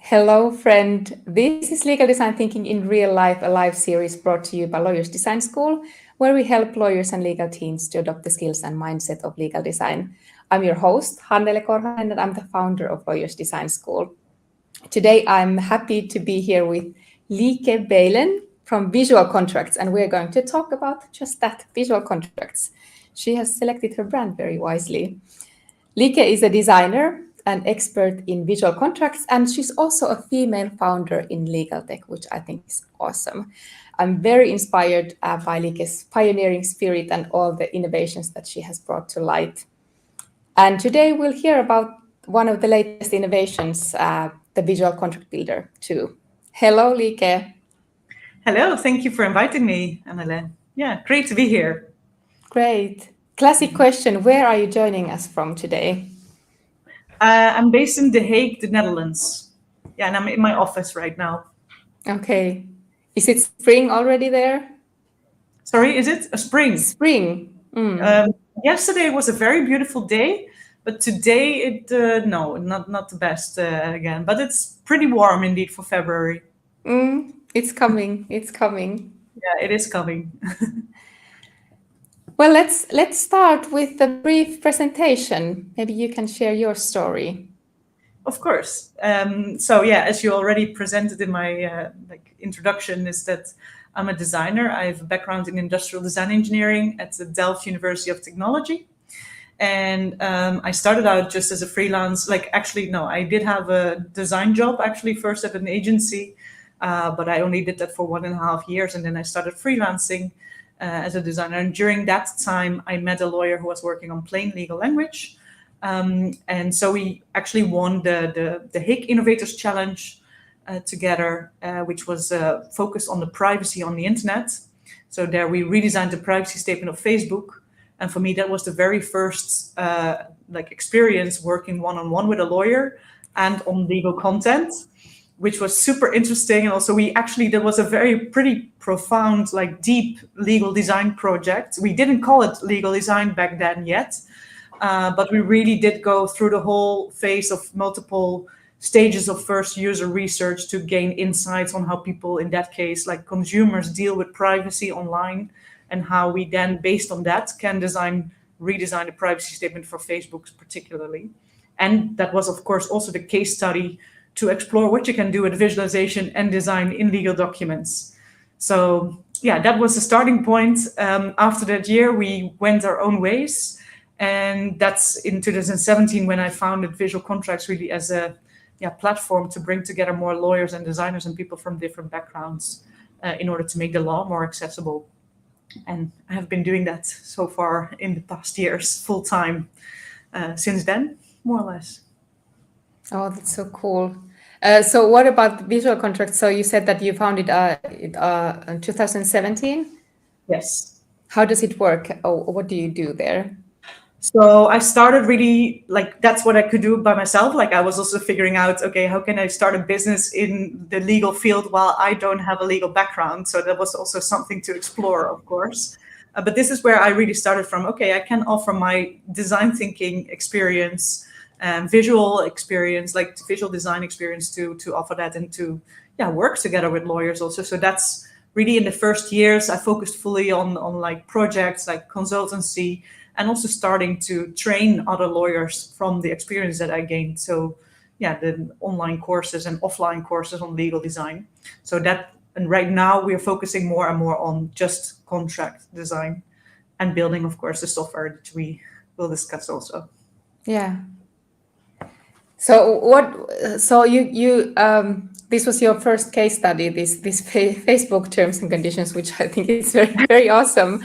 Hello, friend. This is Legal Design Thinking in Real Life, a live series brought to you by Lawyers Design School, where we help lawyers and legal teams to adopt the skills and mindset of legal design. I'm your host, Hannele Korhonen, and I'm the founder of Lawyers Design School. Today, I'm happy to be here with Lieke Beelen from Visual Contracts, and we're going to talk about just that, visual contracts. She has selected her brand very wisely. Lieke is a designer, an expert in visual contracts, and she's also a female founder in legal tech, which I think is awesome. I'm very inspired by Liike's pioneering spirit and all the innovations that she has brought to light. And today we'll hear about one of the latest innovations, the Visual Contract Builder 2. Hello, Lieke. Hello, thank you for inviting me, Annele. Yeah, great to be here. Great. Classic question, where are you joining us from today? I'm based in The Hague, the Netherlands. Yeah, and I'm in my office right now. Okay. Is it spring already there? Sorry, is it a spring? Spring. Yesterday was a very beautiful day, but today no, not the best again. But it's pretty warm indeed for February. It's coming. It's coming. Yeah, it is coming. Well, let's start with a brief presentation. Maybe you can share your story. Of course. So yeah, as you already presented in my introduction, is that I'm a designer. I have a background in industrial design engineering at the Delft University of Technology. And I started out just as a freelance, I did have a design job actually first at an agency, but I only did that for 1.5 years. And then I started freelancing as a designer. And during that time, I met a lawyer who was working on plain legal language. And so we actually won the Hague Innovators Challenge together, which was focused on the privacy on the internet. So there we redesigned the privacy statement of Facebook. And for me, that was the very first experience working one-on-one with a lawyer and on legal content, which was super interesting. And also there was a pretty profound, deep legal design project. We didn't call it legal design back then yet, but we really did go through the whole phase of multiple stages of first user research to gain insights on how people, in that case, like consumers, deal with privacy online, and how we then, based on that, can redesign the privacy statement for Facebook particularly. And that was, of course, also the case study to explore what you can do with visualization and design in legal documents. So yeah, that was the starting point. After that year, we went our own ways. And that's in 2017 when I founded Visual Contracts really as a platform to bring together more lawyers and designers and people from different backgrounds in order to make the law more accessible. And I have been doing that so far in the past years, full time, since then, more or less. Oh, that's so cool. So what about visual contracts? So you said that you founded it in 2017? Yes. How does it work? Oh, what do you do there? So I started really that's what I could do by myself. I was also figuring out, okay, how can I start a business in the legal field while I don't have a legal background? So that was also something to explore, of course. But this is where I really started from. Okay, I can offer my design thinking experience and visual experience, visual design experience to offer that and to work together with lawyers also. So that's really in the first years, I focused fully on projects like consultancy, and also starting to train other lawyers from the experience that I gained. So the online courses and offline courses on legal design. And right now we're focusing more and more on just contract design and building, of course, the software that we will discuss also. Yeah. So you this was your first case study, this Facebook terms and conditions, which I think is very, very awesome.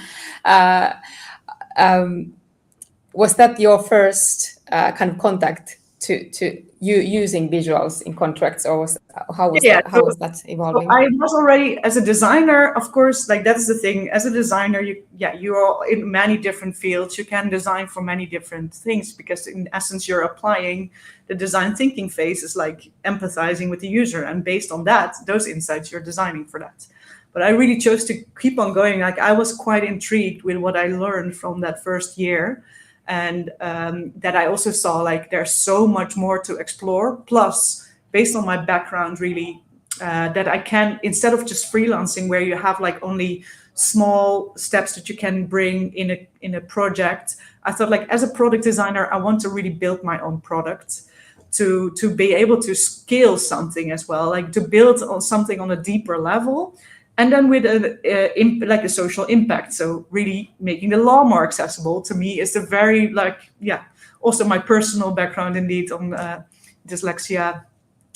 Was that your first kind of contact to you using visuals in contracts, or how was that evolving? I was already, as a designer, of course, that is the thing. As a designer, you are in many different fields. You can design for many different things because, in essence, you're applying the design thinking phase is empathizing with the user, and based on that, those insights, you're designing for that. But I really chose to keep on going. I was quite intrigued with what I learned from that first year. And that I also saw there's so much more to explore. Plus, based on my background, really, that I can, instead of just freelancing where you have like only small steps that you can bring in a project, I thought like as a product designer, I want to really build my own product to be able to scale something as well, like to build on something on a deeper level, and then with like a social impact. So really making the law more accessible to me is the very like, yeah, also my personal background indeed on dyslexia,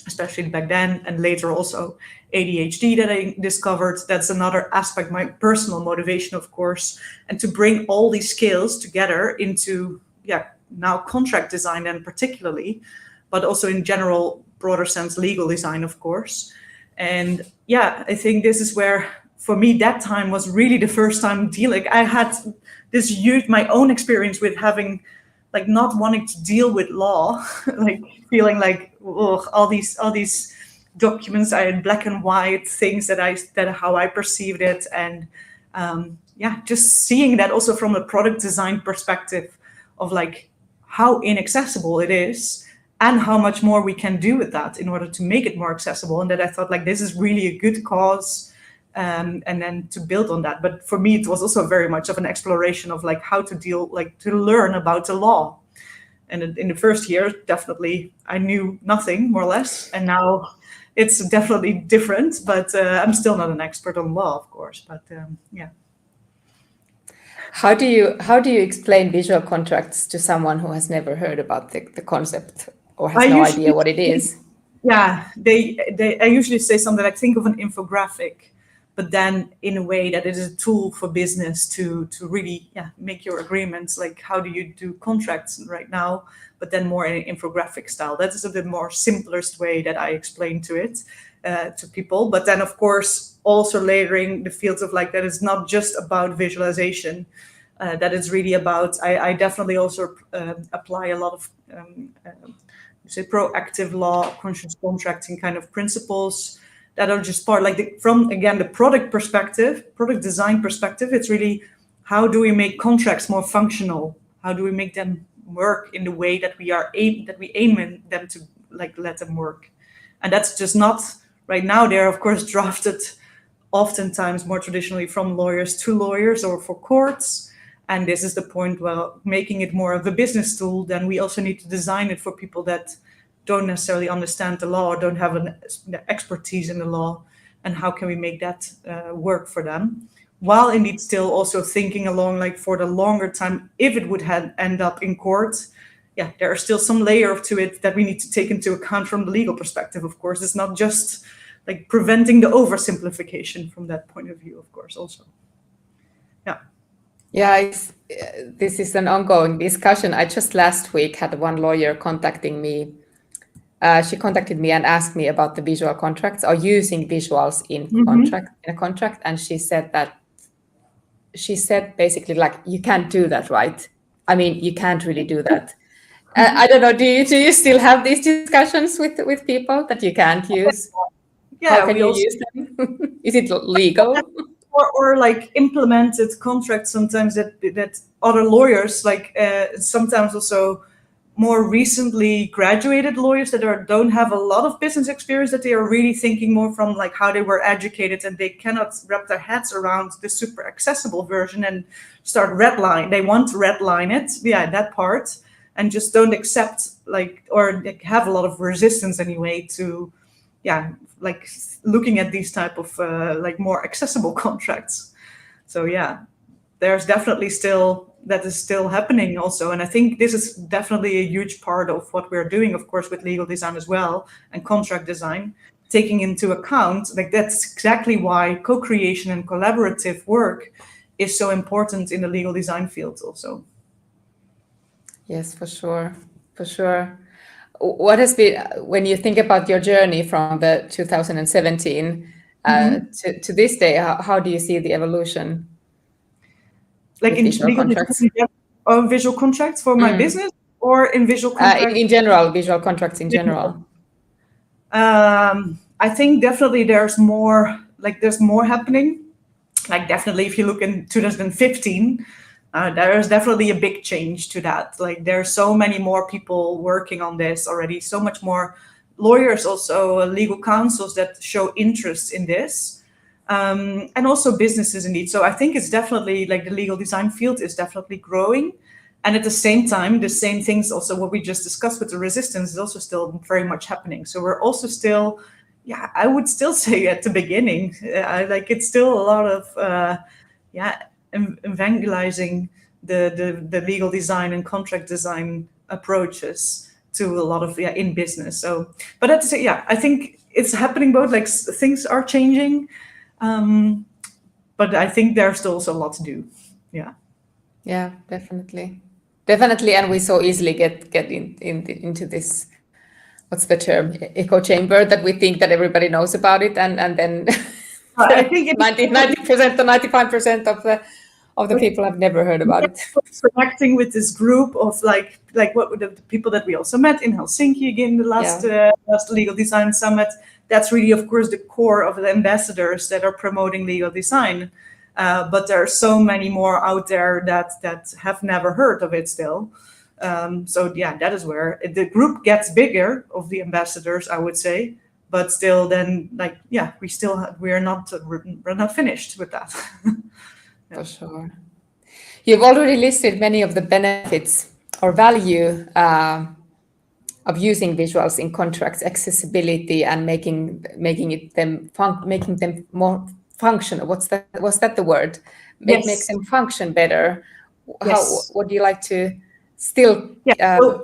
especially back then, and later also ADHD that I discovered. That's another aspect, my personal motivation, of course, and to bring all these skills together into, yeah, now contract design and particularly, but also in general, broader sense, legal design, of course. And yeah, I think this is where, for me, that time was really the first time dealing. I had this huge, my own experience with having, like, not wanting to deal with law, like feeling like, ugh, all these documents are in black and white, things that how I perceived it, and yeah, just seeing that also from a product design perspective of like how inaccessible it is and how much more we can do with that in order to make it more accessible. And that I thought like this is really a good cause, and then to build on that. But for me, it was also very much of an exploration of like how to deal, like to learn about the law. And in the first year, definitely, I knew nothing, more or less. And now it's definitely different, but I'm still not an expert on law, of course. But yeah. How do you explain visual contracts to someone who has never heard about the concept or has no idea what it is? Yeah, I usually say something like, think of an infographic, but then in a way that it is a tool for business to really, yeah, make your agreements. Like, how do you do contracts right now, but then more in an infographic style. That is a bit more simplest way that I explain to it to people. But then, of course, also layering the fields of like that it's not just about visualization. That it's really about. I definitely also apply a lot of say proactive law, conscious contracting kind of principles that are just part, like from again the product perspective, product design perspective. It's really how do we make contracts more functional? How do we make them work in the way that we aim in them to like let them work? And that's just not right now. They're of course drafted oftentimes more traditionally from lawyers to lawyers or for courts. And this is the point, well, making it more of a business tool, then we also need to design it for people that don't necessarily understand the law or don't have an expertise in the law. And how can we make that work for them? While indeed still also thinking along, like for the longer time, if it would end up in court, yeah, there are still some layer to it that we need to take into account from the legal perspective, of course. It's not just like preventing the oversimplification from that point of view, of course, also. Yeah. Yeah, this is an ongoing discussion. I just last week had one lawyer contacting me. She contacted me and asked me about the visual contracts or using visuals in a contract, and she said basically like, you can't do that, right? I mean, you can't really do that. I don't know. Do you still have these discussions with people that you can't use? Yeah, how can you use them? Is it legal? Or like implemented contracts sometimes that other lawyers, like sometimes also more recently graduated lawyers that don't have a lot of business experience, that they are really thinking more from like how they were educated, and they cannot wrap their heads around the super accessible version and start redline. They want to redline it, yeah, that part, and just don't accept like, or have a lot of resistance anyway to, yeah, like looking at these type of like more accessible contracts. So yeah, there's definitely that is still happening also. And I think this is definitely a huge part of what we're doing, of course, with legal design as well, and contract design, taking into account, like that's exactly why co-creation and collaborative work is so important in the legal design field also. Yes, for sure. For sure. What has been, when you think about your journey from the 2017 to this day, how do you see the evolution? Like in visual legal contracts? Or visual contracts for my business, or in visual contracts? In general, visual contracts in general. I think definitely there's more happening. Like definitely if you look in 2015, there is definitely a big change to that. Like there are so many more people working on this already, so much more lawyers, also legal counsels that show interest in this, and also businesses indeed. So I think it's definitely like the legal design field is definitely growing. And at the same time, the same things also what we just discussed with the resistance is also still very much happening. So we're also still, yeah, I would still say at the beginning, like it's still a lot of, evangelizing the legal design and contract design approaches to a lot of in business. So, but that's I think it's happening both. Like things are changing, but I think there's still also a lot to do. Yeah. Yeah, definitely, and we so easily get into this, what's the term, echo chamber, that we think that everybody knows about it, and then I think 90% to 95% of the people have never heard about it. Connecting with this group of like what the people that we also met in Helsinki again the last Legal Design Summit. That's really, of course, the core of the ambassadors that are promoting legal design. But there are so many more out there that have never heard of it still. So yeah, that is where the group gets bigger of the ambassadors, I would say. But still, then we're not finished with that. For sure. You've already listed many of the benefits or value of using visuals in contracts, accessibility, and making them more functional. Was that the word? Yes. Makes them function better. Yes. Would you like to still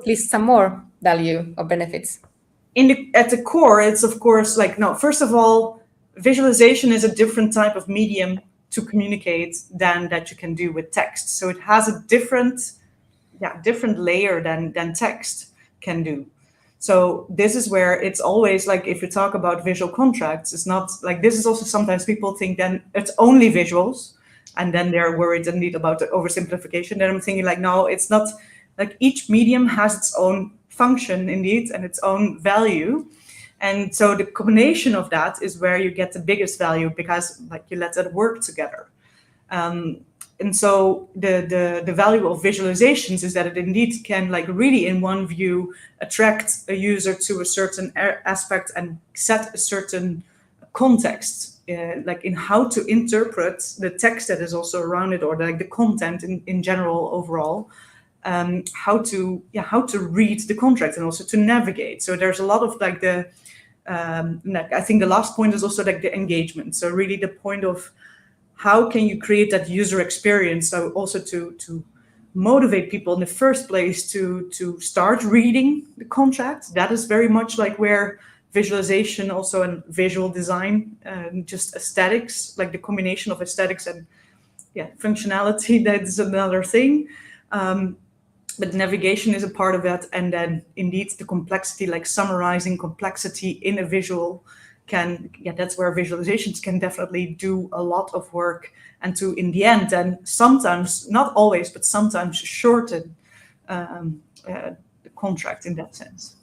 list some more value or benefits? At the core, it's of course first of all, visualization is a different type of medium to communicate than that you can do with text. So it has a different layer than text can do. So this is where it's always like, if you talk about visual contracts, it's not like, this is also sometimes people think then it's only visuals, and then they're worried indeed about the oversimplification. Then I'm thinking like, no, it's not. Like each medium has its own function indeed and its own value. And so the combination of that is where you get the biggest value, because like you let it work together. And so the value of visualizations is that it indeed can like really in one view attract a user to a certain aspect and set a certain context, like in how to interpret the text that is also around it, or like the content in general overall. How to read the contract and also to navigate. So there's a lot of like I think the last point is also like the engagement. So really the point of how can you create that user experience, so also to motivate people in the first place to start reading the contract. That is very much like where visualization also and visual design, just aesthetics, like the combination of aesthetics and functionality, that is another thing. But navigation is a part of that. And then indeed the complexity, like summarizing complexity in a visual that's where visualizations can definitely do a lot of work, and to in the end, and sometimes, not always, but sometimes shorten the contract in that sense.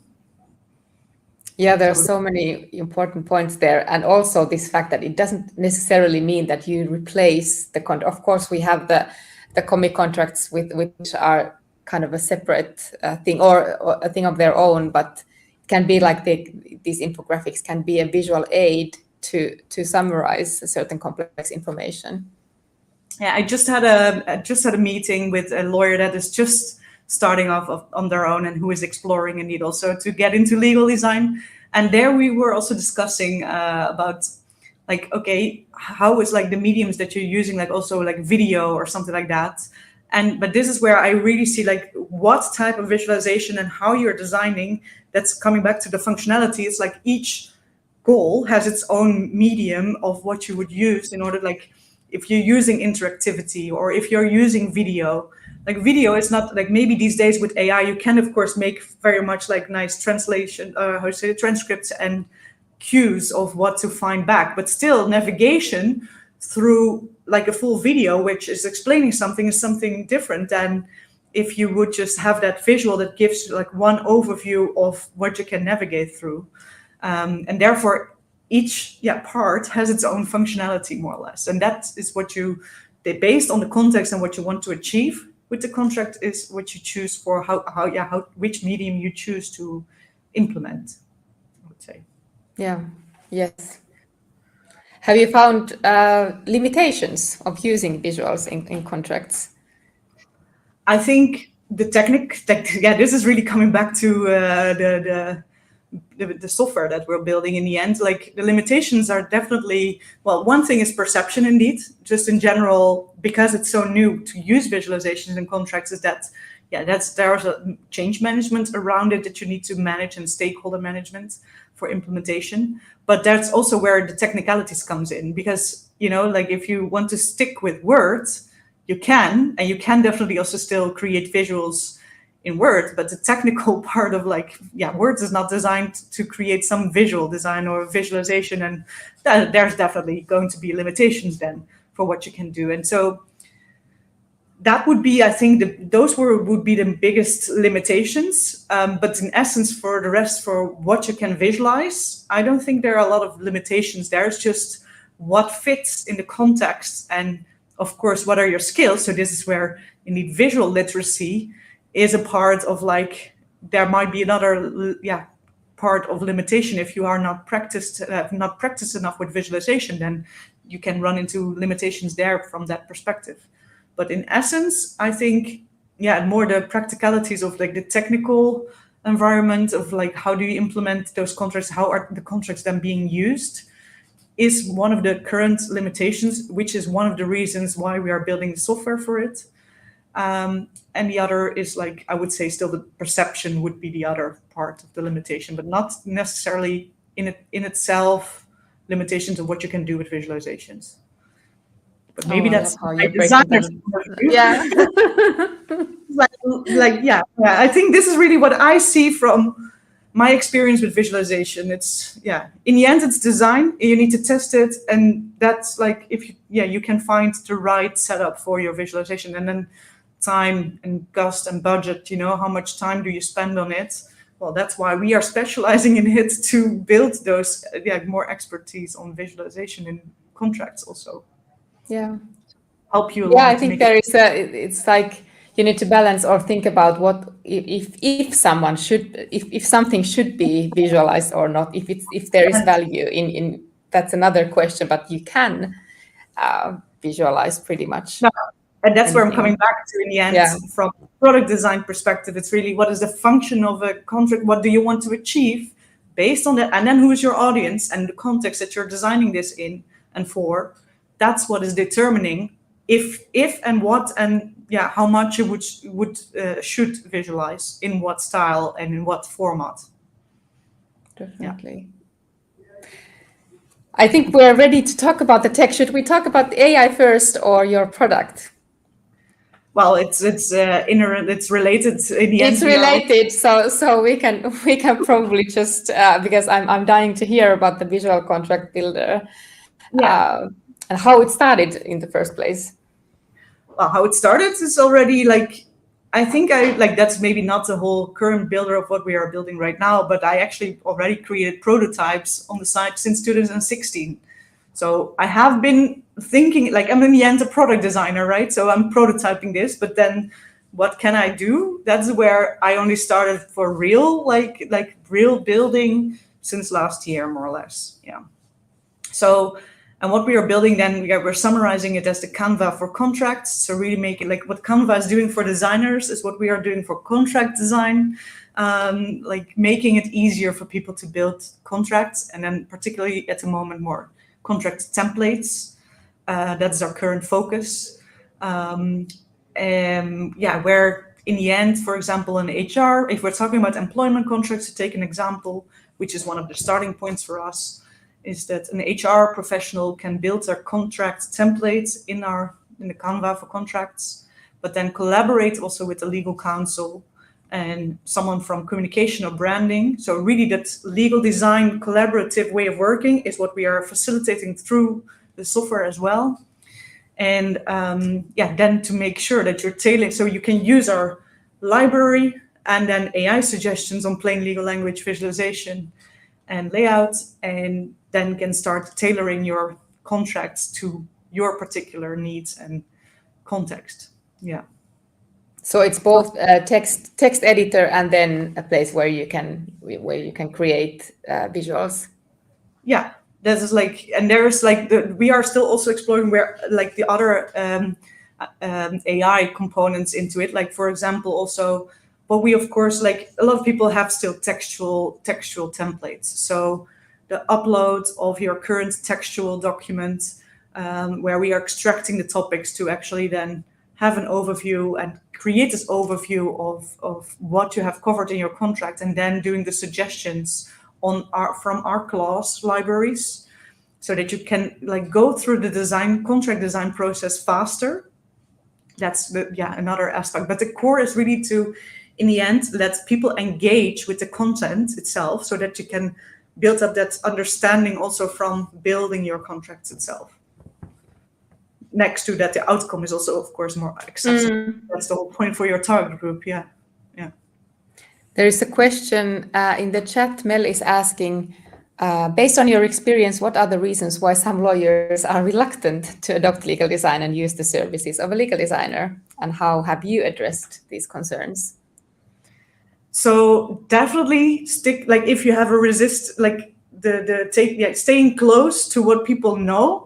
Yeah, there are so many important points there. And also this fact that it doesn't necessarily mean that you replace the contract. Of course, we have the comic contracts which are kind of a separate thing or a thing of their own, but it can be like these infographics can be a visual aid to summarize a certain complex information. Yeah, I just had a meeting with a lawyer that is just starting off on their own and who is exploring indeed also to get into legal design. And there we were also discussing about like, okay, how is like the mediums that you're using, like also like video or something like that. But this is where I really see like what type of visualization and how you're designing. That's coming back to the functionality. It's like each goal has its own medium of what you would use in order, like if you're using interactivity or if you're using video. Like video is not like, maybe these days with AI, you can of course make very much like nice translation, transcripts and cues of what to find back, but still navigation through like a full video, which is explaining something, is something different than if you would just have that visual that gives like one overview of what you can navigate through. And therefore each part has its own functionality more or less. And that is what based on the context and what you want to achieve with the contract is what you choose for which medium you choose to implement. would say. Yeah. Yes. Have you found limitations of using visuals in contracts? I think the this is really coming back to the software that we're building in the end. Like the limitations are definitely, well, one thing is perception indeed, just in general, because it's so new to use visualizations in contracts, is that, there's a change management around it that you need to manage, and stakeholder management for implementation. But that's also where the technicalities comes in, because, like if you want to stick with words, you can, and you can definitely also still create visuals in Word, but the technical part of Word is not designed to create some visual design or visualization, and there's definitely going to be limitations then for what you can do. And so that would be, I think, those would be the biggest limitations. But in essence, for the rest, for what you can visualize, I don't think there are a lot of limitations. There's just what fits in the context, and of course, what are your skills? So this is where indeed visual literacy is a part of, there might be another part of limitation. If you are not practiced enough with visualization, then you can run into limitations there from that perspective. But in essence, I think, more the practicalities of the technical environment of how do you implement those contracts, how are the contracts then being used, is one of the current limitations, which is one of the reasons why we are building software for it. And the other is, I would say, still the perception would be the other part of the limitation, but not necessarily in itself limitations of what you can do with visualizations. But maybe that's how you break it down. Yeah. I think this is really what I see from my experience with visualization. It's in the end, it's design. You need to test it, and that's if you can find the right setup for your visualization, and then time and cost and budget. How much time do you spend on it? Well, that's why we are specializing in it, to build those more expertise on visualization in contracts also. Yeah. Help you along. I think there is it's you need to balance or think about what if someone should, if something should be visualized or not, if there is value in that's another question, but you can visualize pretty much. No, and that's where I'm coming back to in the end. From a product design perspective, it's really what is the function of a contract, what do you want to achieve based on that, and then who is your audience and the context that you're designing this in and for. That's what is determining if and what and how much you should visualize, in what style and in what format. Definitely. I think we're ready to talk about the tech. Should we talk about the AI first or your product? Well, it's related in the end. It's related, so we can probably just because I'm dying to hear about the visual contract builder, and how it started in the first place. Well, how it started is already I think that's maybe not the whole current builder of what we are building right now, but I actually already created prototypes on the site since 2016. So I have been thinking, I'm in the end a product designer, right? So I'm prototyping this, but then what can I do? That's where I only started for real, real building since last year, more or less. Yeah. So, and what we are building then, we're summarizing it as the Canva for contracts. So really make it what Canva is doing for designers is what we are doing for contract design, making it easier for people to build contracts, and then particularly at the moment more contract templates. That's our current focus. Where in the end, for example, in HR, if we're talking about employment contracts, to take an example, which is one of the starting points for us, is that an HR professional can build their contract templates in the Canva for contracts, but then collaborate also with the legal counsel and someone from communication or branding. So really that legal design collaborative way of working is what we are facilitating through the software as well. And then to make sure that you're tailoring, so you can use our library and then AI suggestions on plain legal language visualization and layout, and then can start tailoring your contracts to your particular needs and context. Yeah. So it's both a text editor and then a place where you can create visuals. Yeah, that is like, and there's like we are still also exploring where like the other AI components into it. Like for example, also, but we of course, like a lot of people have still textual templates. So the upload of your current textual document, where we are extracting the topics to actually then have an overview and create this overview of what you have covered in your contract, and then doing the suggestions from our clause libraries, so that you can like go through the contract design process faster. That's another aspect. But the core is really to, in the end, let people engage with the content itself, so that you can build up that understanding also from building your contracts itself. Next to that, the outcome is also, of course, more accessible. That's the whole point for your target group. Yeah. There is a question in the chat. Mel is asking, based on your experience, what are the reasons why some lawyers are reluctant to adopt legal design and use the services of a legal designer? And how have you addressed these concerns? So definitely like if you have a staying close to what people know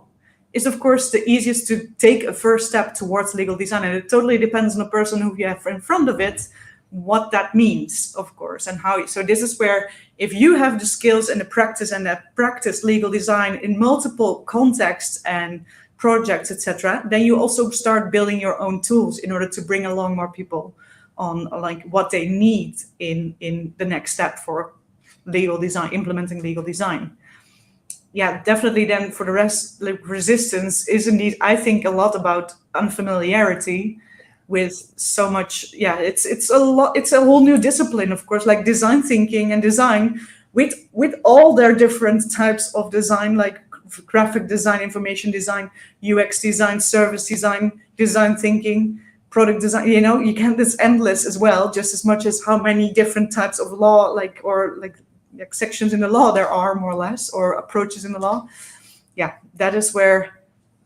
is of course the easiest to take a first step towards legal design. And it totally depends on the person who you have in front of it, what that means, of course, and how. So this is where, if you have the skills and the practice and that practice legal design in multiple contexts and projects, etc., then you also start building your own tools in order to bring along more people on like what they need in the next step for legal design, implementing legal design. Yeah, definitely. Then for the rest, like resistance is indeed, I think, a lot about unfamiliarity with so much. Yeah, it's a lot. It's a whole new discipline, of course, like design thinking and design with all their different types of design, like graphic design, information design, UX design, service design, design thinking, product design. You can, it's endless as well, just as much as how many different types of law, like sections in the law there are, more or less, or approaches in the law. Yeah, that is where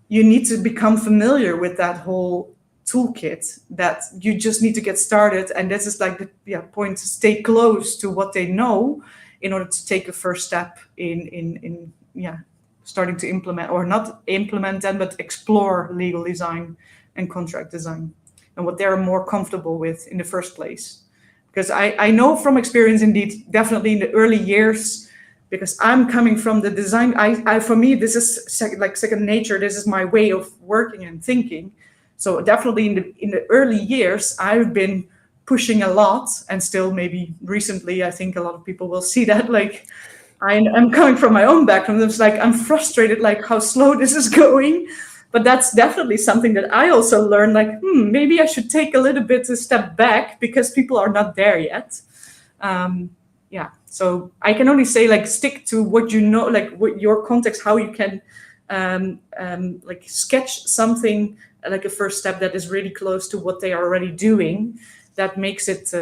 you need to become familiar with that whole toolkit, that you just need to get started. And this is like the point, to stay close to what they know in order to take a first step in starting to implement, or not implement them, but explore legal design and contract design and what they're more comfortable with in the first place. Because I know from experience, indeed, definitely in the early years, because I'm coming from the design, for me, this is second nature. This is my way of working and thinking. So definitely in the early years, I've been pushing a lot, and still maybe recently, I think a lot of people will see that, like, I'm coming from my own background. It's like, I'm frustrated, like how slow this is going. But that's definitely something that I also learned, like, maybe I should take a little bit a step back, because people are not there yet. So I can only say, like, stick to what you know, like what your context, how you can like sketch something, like a first step that is really close to what they are already doing. That makes it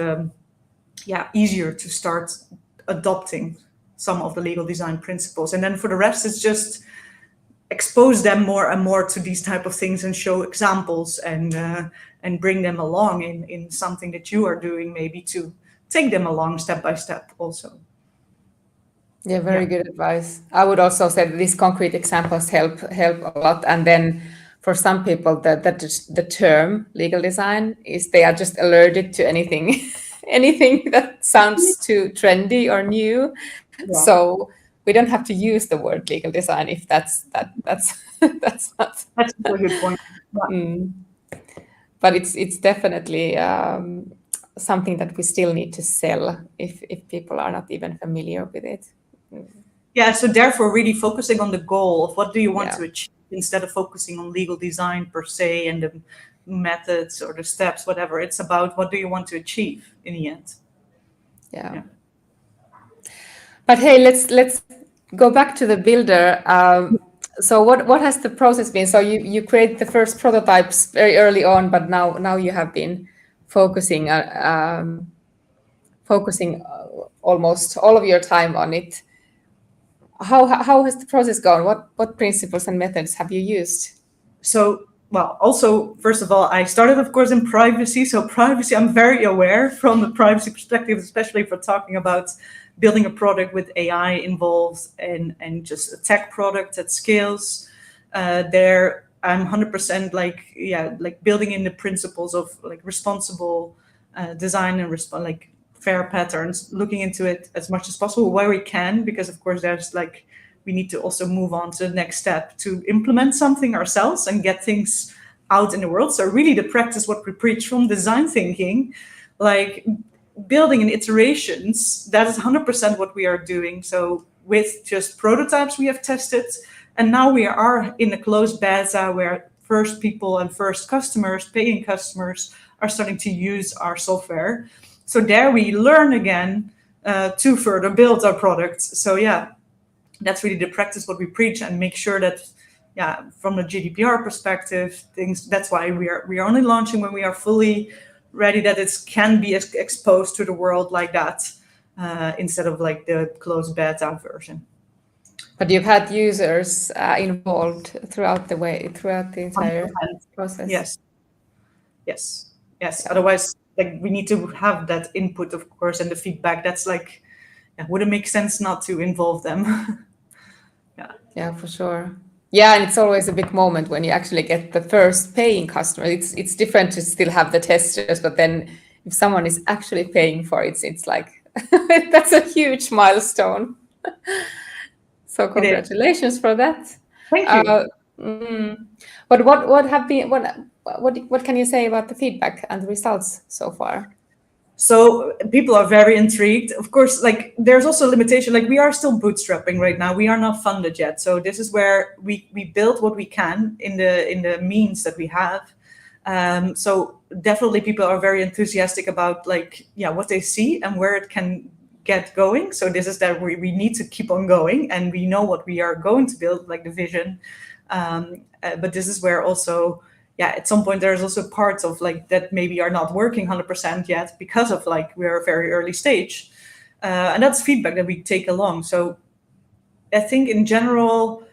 easier to start adopting some of the legal design principles. And then for the rest, it's just expose them more and more to these type of things, and show examples, and bring them along in something that you are doing, maybe to take them along step by step also. Yeah, very good advice. I would also say that these concrete examples help a lot. And then for some people, the term legal design is, they are just allergic to anything anything that sounds too trendy or new. Yeah. So we don't have to use the word legal design if that's that's not. That's a good point. Yeah. But it's definitely something that we still need to sell if people are not even familiar with it. Yeah, so therefore really focusing on the goal of what do you want to achieve, instead of focusing on legal design per se and the methods or the steps, whatever. It's about what do you want to achieve in the end. Yeah. But hey, let's go back to the builder. So what has the process been? So you create the first prototypes very early on, but now you have been focusing almost all of your time on it. How has the process gone? What principles and methods have you used? So well, also, first of all, I started, of course, in privacy. So privacy, I'm very aware from the privacy perspective, especially if we're talking about building a product with AI involved and just a tech product that scales. There, I'm 100% like building in the principles of like responsible design and like fair patterns, looking into it as much as possible where we can, because of course there's like, we need to also move on to the next step to implement something ourselves and get things out in the world. So really the practice, what we preach from design thinking, like building in iterations, that is 100% what we are doing. So with just prototypes we have tested, and now we are in a closed beta where first people and first customers, paying customers, are starting to use our software. So there we learn again to further build our products. So yeah, that's really the practice what we preach, and make sure that, yeah, from the GDPR perspective, things, that's why we are only launching when we are fully ready, that it can be exposed to the world like that, instead of like the closed beta version. But you've had users involved throughout the entire 100%. process. Yes. Otherwise, like, we need to have that input, of course, and the feedback. That's like, would it make sense not to involve them? Yeah, for sure. Yeah, and it's always a big moment when you actually get the first paying customer. It's different to still have the testers, but then if someone is actually paying for it, it's like that's a huge milestone. So congratulations for that. Thank you. But what can you say about the feedback and the results so far? So people are very intrigued. Of course, like, there's also a limitation. Like, we are still bootstrapping right now. We are not funded yet. So this is where we build what we can in the means that we have. So definitely people are very enthusiastic about, like, what they see and where it can get going. So this is that we need to keep on going, and we know what we are going to build, like the vision. But this is where also, at some point there's also parts of like that maybe are not working 100% yet, because of like we're a very early stage, and that's feedback that we take along. So I think in general,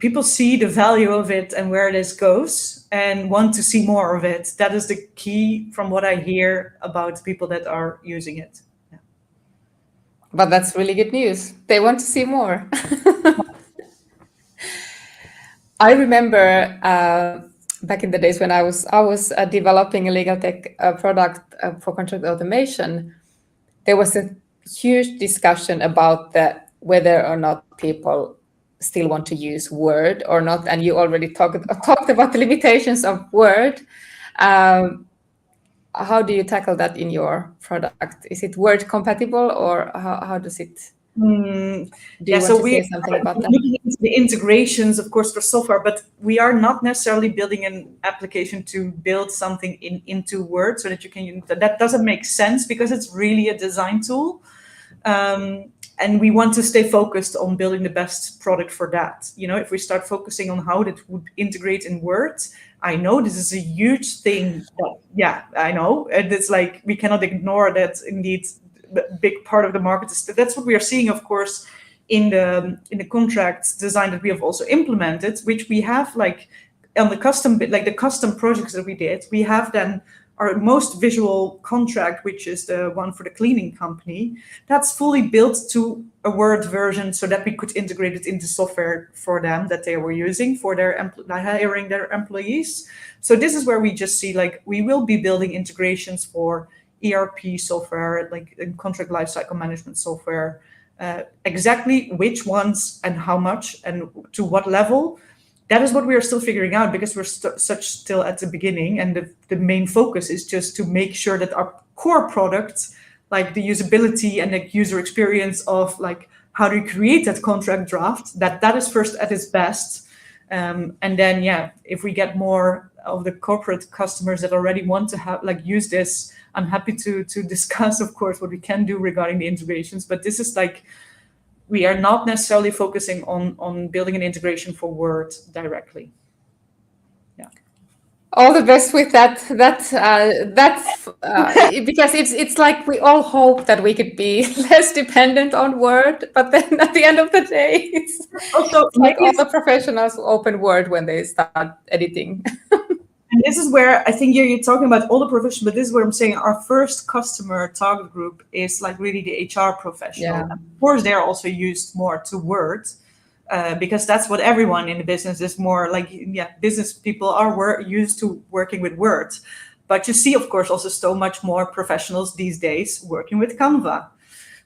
people see the value of it and where this goes and want to see more of it. That is the key from what I hear about people that are using it. But that's really good news. They want to see more. I remember back in the days when I was developing a legal tech product for contract automation. There was a huge discussion about whether or not people still want to use Word or not, and you already talked about the limitations of Word. How do you tackle that in your product? Is it Word compatible, or how does it? Do you want to say something about that? Looking into the integrations, of course, for software, but we are not necessarily building an application to build something into Word so that you can. That doesn't make sense, because it's really a design tool, and we want to stay focused on building the best product for that. If we start focusing on how it would integrate in Word, I know this is a huge thing. I know, and it's like we cannot ignore that. Indeed, a big part of the market is that's what we are seeing, of course, in the contract design that we have also implemented, which we have like on the custom projects that we did. We have then our most visual contract, which is the one for the cleaning company, that's fully built to a Word version so that we could integrate it into software for them that they were using for their hiring their employees. So this is where we just see, like, we will be building integrations for ERP software, like in contract lifecycle management software, exactly which ones and how much and to what level. That is what we are still figuring out, because we're still at the beginning, and the main focus is just to make sure that our core product, like the usability and the user experience of like how do you create that contract draft, that is first at its best. And then, if we get more of the corporate customers that already want to have use this, I'm happy to discuss, of course, what we can do regarding the integrations. But this is like, we are not necessarily focusing on building an integration for Word directly. All the best with because it's like we all hope that we could be less dependent on Word, but then at the end of the day, Also, it's like maybe all it's, the professionals open Word when they start editing. and this is where I think you're talking about all the professionals, but this is where I'm saying our first customer target group is like really the HR professional. Yeah. And of course, they're also used more to Word. Because that's what everyone in the business is more like. Yeah, business people are used to working with Word, but you see, of course, also so much more professionals these days working with Canva.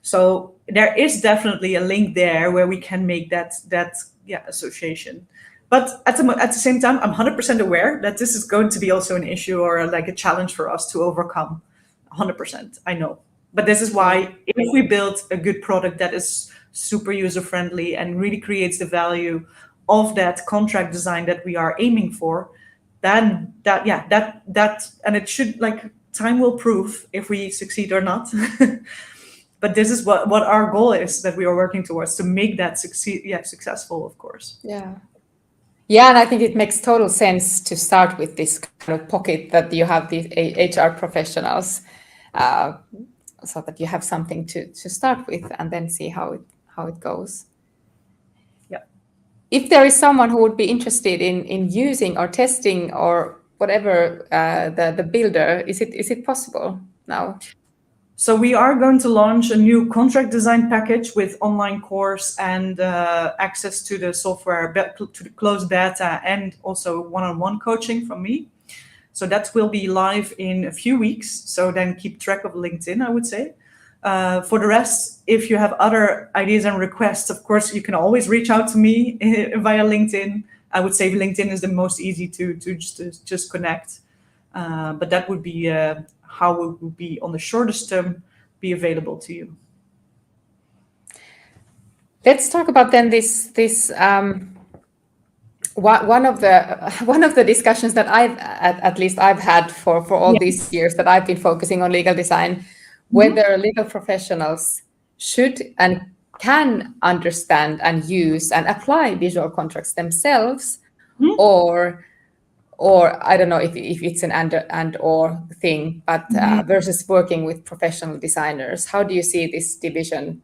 So there is definitely a link there where we can make that association. But at the same time, I'm 100% aware that this is going to be also an issue or like a challenge for us to overcome. 100%, I know. But this is why if we build a good product that is super user friendly and really creates the value of that contract design that we are aiming for, then that and it should, like, time will prove if we succeed or not. But this is what our goal is that we are working towards, to make that successful, of course. Yeah, and I think it makes total sense to start with this kind of pocket that you have these HR professionals, uh, so that you have something to start with and then see how it goes. Yeah. If there is someone who would be interested in using or testing or whatever the builder, is it possible now? So we are going to launch a new contract design package with online course and access to the software, to the closed beta, and also one-on-one coaching from me. So that will be live in a few weeks. So then keep track of LinkedIn, I would say. For the rest, if you have other ideas and requests, of course, you can always reach out to me via LinkedIn. I would say LinkedIn is the most easy to just connect. But that would be how it would be on the shortest term be available to you. Let's talk about then this one of the discussions that at least I've had for all Yeah. these years that I've been focusing on legal design, whether legal professionals should and can understand and use and apply visual contracts themselves, or I don't know if it's an and or thing, but versus working with professional designers. How do you see this division?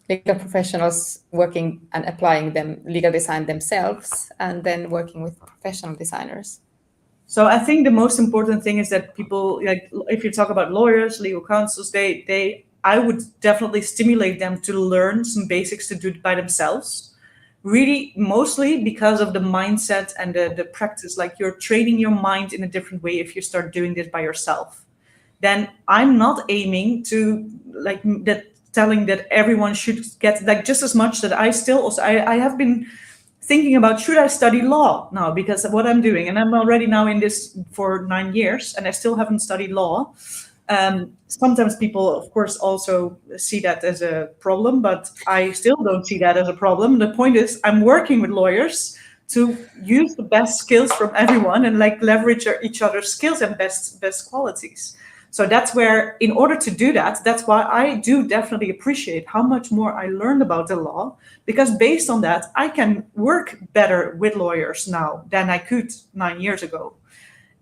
Legal professionals working and applying legal design themselves, and then working with professional designers. So I think the most important thing is that people, like, if you talk about lawyers, legal counsels, I would definitely stimulate them to learn some basics to do it by themselves. Really, mostly because of the mindset and the practice. Like, you're training your mind in a different way if you start doing this by yourself. Then I'm not aiming to, like, that telling that everyone should get, like, just as much that I have been thinking about, should I study law now, because of what I'm doing, and I'm already now in this for 9 years and I still haven't studied law. Sometimes people, of course, also see that as a problem, but I still don't see that as a problem. The point is, I'm working with lawyers to use the best skills from everyone and, like, leverage each other's skills and best qualities. So that's where, in order to do that, that's why I do definitely appreciate how much more I learned about the law, because based on that, I can work better with lawyers now than I could 9 years ago.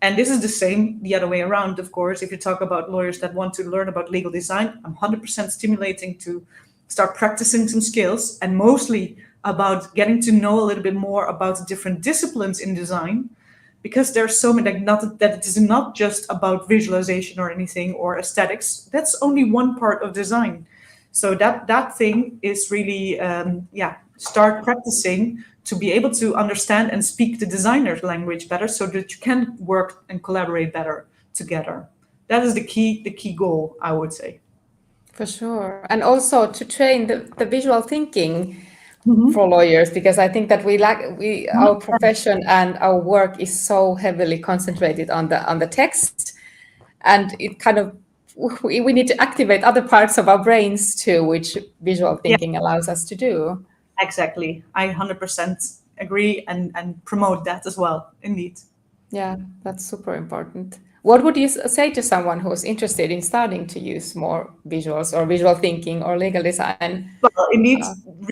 And this is the same the other way around, of course. If you talk about lawyers that want to learn about legal design, I'm 100% stimulating to start practicing some skills, and mostly about getting to know a little bit more about the different disciplines in design, because there's so many, like, not that it is not just about visualization or anything or aesthetics. That's only one part of design. So that thing is really, start practicing to be able to understand and speak the designer's language better, so that you can work and collaborate better together. That is the key goal, I would say. For sure. And also to train the visual thinking for lawyers, because I think that our profession and our work is so heavily concentrated on the text, and it kind of we need to activate other parts of our brains too, which visual Yeah, thinking allows us to do. exactly. I 100% agree and promote that as well, indeed. Yeah, that's super important. What would you say to someone who's interested in starting to use more visuals or visual thinking or legal design? Well, indeed,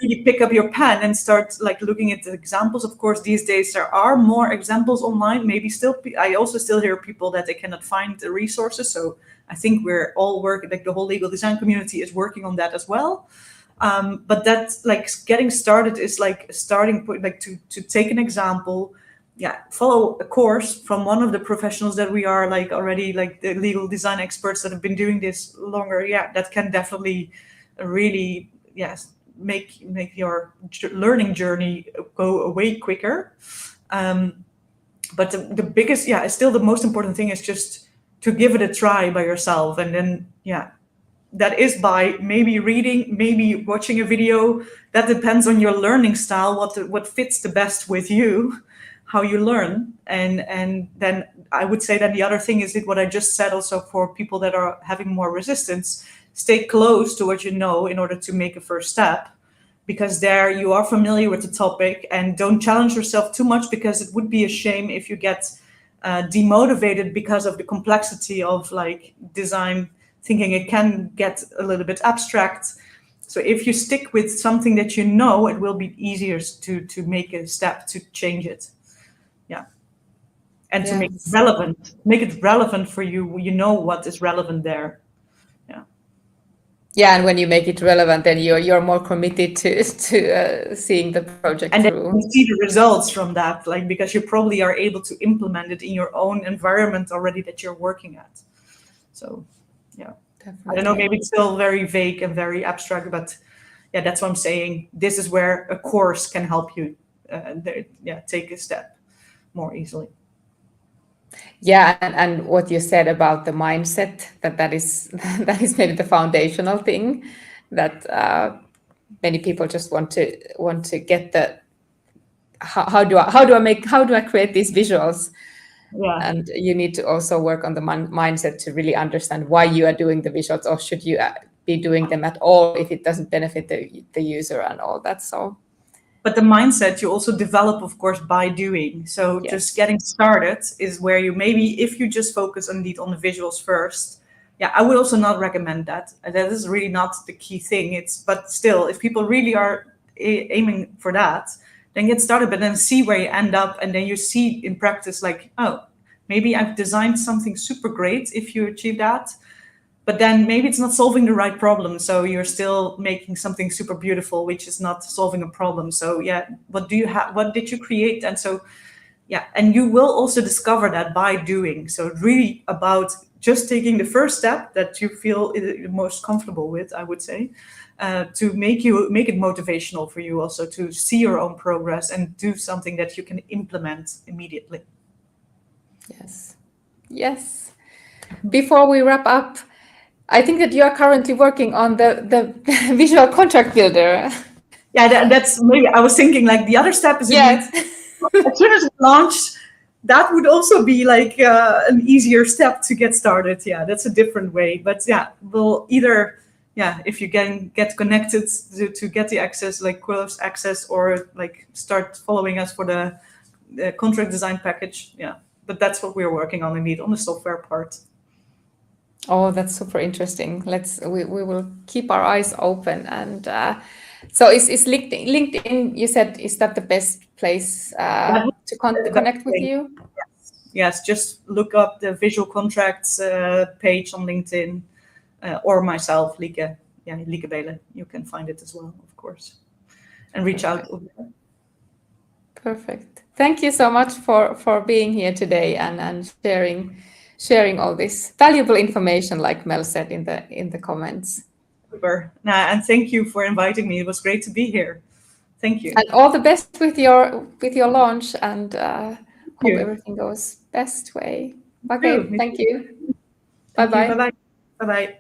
really pick up your pen and start like looking at the examples. Of course, these days there are more examples online. Maybe still, I also still hear people that they cannot find the resources. So I think we're all working, like the whole legal design community is working on that as well. But that's like getting started is like a starting point, like to take an example, follow a course from one of the professionals that we are like already like the legal design experts that have been doing this longer. That can definitely really, make your learning journey go away quicker. But the biggest, still the most important thing is just to give it a try by yourself. And then, that is by maybe reading, maybe watching a video. That depends on your learning style, what fits the best with you, how you learn. And then I would say that the other thing is what I just said also for people that are having more resistance, stay close to what you know in order to make a first step, because there you are familiar with the topic, and don't challenge yourself too much, because it would be a shame if you get demotivated because of the complexity of like design thinking. It can get a little bit abstract. So if you stick with something that you know, it will be easier to make a step to change it. And to make it relevant for you, you know what is relevant there. And when you make it relevant, then you're more committed to seeing the project and through. Then you see the results from that, like, because you probably are able to implement it in your own environment already that you're working at. So definitely. I don't know, maybe it's still very vague and very abstract, but that's what I'm saying. This is where a course can help you take a step more easily. And what you said about the mindset, that is maybe the foundational thing, that many people just want to get the how do I create these visuals. And you need to also work on the mindset to really understand why you are doing the visuals, or should you be doing them at all if it doesn't benefit the user and all that. So, but the mindset you also develop, of course, by doing. So just getting started is where you maybe, if you just focus on the visuals first, I would also not recommend that. That is really not the key thing. But still, if people really are aiming for that, then get started, but then see where you end up. And then you see in practice, like, oh, maybe I've designed something super great if you achieve that. But then maybe it's not solving the right problem. So you're still making something super beautiful, which is not solving a problem. So what do you have? What did you create? And so, and you will also discover that by doing. So really about just taking the first step that you feel most comfortable with, I would say, to make it motivational for you also to see your own progress and do something that you can implement immediately. Yes. Before we wrap up, I think that you are currently working on the visual contract builder. That's maybe I was thinking like the other step is as soon as we launched, that would also be like an easier step to get started. That's a different way, but we'll either if you get connected to get the access, like close access, or like start following us for the contract design package. But that's what we're working on indeed, on the software part. Oh, that's super interesting. We will keep our eyes open. And so is LinkedIn, you said, is that the best place to connect with you? Yes, just look up the visual contracts page on LinkedIn, or myself, Lieke Beelen. You can find it as well, of course, and reach out. Perfect. Thank you so much for being here today and sharing all this valuable information, like Mel said in the comments. Super. And thank you for inviting me. It was great to be here. Thank you. And all the best with your launch, and hope everything goes best way. Okay, thank you. Bye-bye. Bye-bye. Bye-bye.